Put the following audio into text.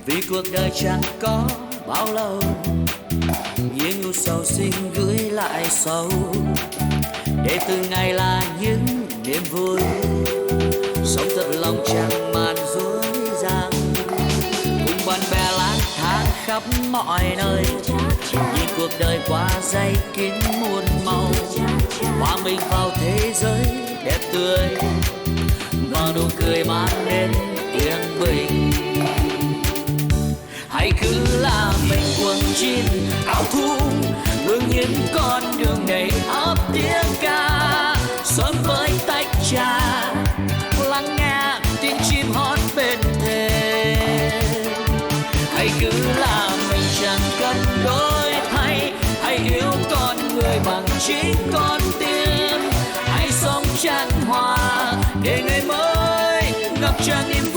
vì cuộc đời chẳng có bao lâu, những nhu sầu xin gửi lại sâu, để từng ngày là những niềm vui, sống thật lòng chẳng màn dối gian, cùng bạn bè lang thang khắp mọi nơi, nhìn cuộc đời qua dây kín muôn màu, hòa mình vào thế giới đẹp tươi và nụ cười mang đến yên bình. Hãy cứ là mình quần jean áo thun, bước những con đường đầy ắp tiếng ca, sớm với tách trà lắng nghe tiếng chim hót bên thềm. Hãy cứ là mình chẳng cần đổi thay, hãy yêu con người bằng chính con tim, hãy sống chan hòa để ngày mới ngập tràn niềm